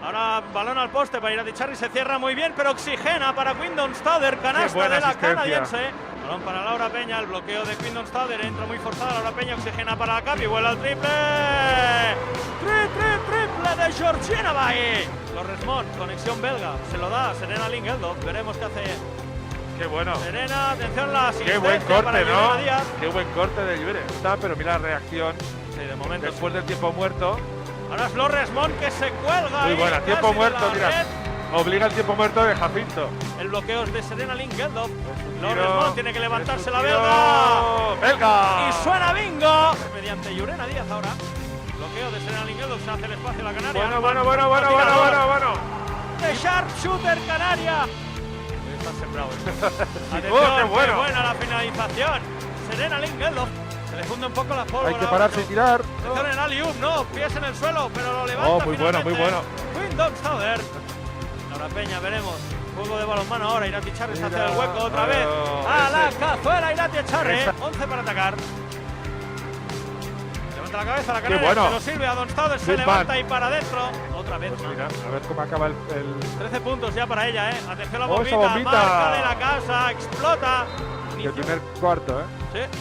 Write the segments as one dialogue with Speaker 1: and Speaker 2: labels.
Speaker 1: Ahora balón al poste para Iratxarri, se cierra muy bien, pero oxigena para Quindon Stader, canasta de la canadiense. Balón para Laura Peña, el bloqueo de Quindon Stader, entra muy forzada Laura Peña, oxigena para la Capi, vuela al triple. Triple de Georgina Bay. Loresmont, conexión belga, se lo da Serena Lingeldorf, veremos qué hace.
Speaker 2: Qué bueno.
Speaker 1: Serena, atención la asistencia.
Speaker 2: Qué buen corte,
Speaker 1: para
Speaker 2: ¿no?
Speaker 1: Yurena Díaz.
Speaker 2: Qué buen corte de Llure. Está, pero mira la reacción.
Speaker 1: Sí, de momento.
Speaker 2: Después del tiempo muerto.
Speaker 1: Ahora es Loresmont que se cuelga.
Speaker 2: Muy buena, tiempo muerto, mira. Obliga el tiempo muerto de Jacinto.
Speaker 1: El bloqueo es de Serena Lingeldorf.
Speaker 2: Tiro,
Speaker 1: Loresmont tiene que levantarse la belga.
Speaker 2: ¡Belga!
Speaker 1: Y suena bingo. Mediante Yurena Díaz ahora. Bloqueo de Serena Lingeldorf, se hace el espacio a la Canaria.
Speaker 2: Bueno.
Speaker 1: De Sharpshooter Canaria. Está sembrado.
Speaker 2: Qué bueno.
Speaker 1: Qué buena la finalización. Serena Lingeldorf. Se le funde un poco la pólvora.
Speaker 2: Hay que pararse y tirar.
Speaker 1: Atención en alley-oop, no, pies en el suelo, pero lo levanta.
Speaker 2: Muy bueno.
Speaker 1: Quindon Stader. Laura Peña, veremos. Juego de balonmano ahora. Iratxarri se hace el hueco otra vez. A la cazuela, Iratxarri. 11 para atacar. Levanta la cabeza la Canaria.
Speaker 2: Bueno.
Speaker 1: Se lo sirve a Don Stader. Se levanta y para adentro. Otra vez.
Speaker 2: Pues mira, a ver cómo acaba el
Speaker 1: 13 puntos ya para ella, ¿eh? Atención a la
Speaker 2: esa
Speaker 1: bombita.
Speaker 2: bombita.
Speaker 1: Marca de la casa. Explota.
Speaker 2: el primer cuarto, ¿eh?
Speaker 1: Sí.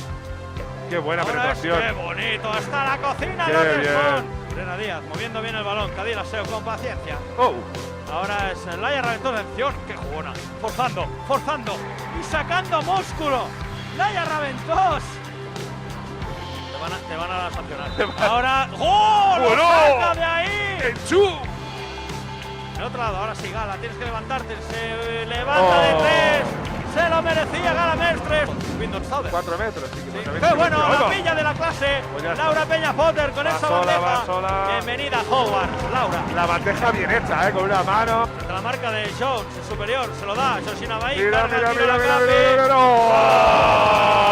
Speaker 2: Qué buena
Speaker 1: Ahora
Speaker 2: penetración.
Speaker 1: qué bonito. Hasta la cocina.
Speaker 2: Qué
Speaker 1: Loresmont. Serena Díaz moviendo bien el balón. Cadila Seo con paciencia.
Speaker 2: Oh.
Speaker 1: Ahora es Laia Raventós, atención, qué jugona, forzando y sacando músculo. Laia Raventós. Te van a sancionar. Ahora, ¡gol!
Speaker 2: ¡Bueno!
Speaker 1: ¡Lo saca de ahí!
Speaker 2: ¡Enchú!
Speaker 1: En otro lado, ahora sí, Gala, tienes que levantarte, se levanta de tres. Se lo merecía Gala Mestres. Quindon Stader.
Speaker 2: 4 metros. Sí,
Speaker 1: Sí. ¡Qué bueno! La pilla de la clase.
Speaker 2: Pues ya está.
Speaker 1: Laura Peña Potter con esa
Speaker 2: sola,
Speaker 1: bandeja.
Speaker 2: va sola.
Speaker 1: Bienvenida, Howard. Laura.
Speaker 2: La bandeja bien hecha, con una mano.
Speaker 1: La marca de Jones, superior, se lo da. Georgina Bay.
Speaker 2: Mira.
Speaker 1: carga, tira la Capi.
Speaker 2: ¡Oh!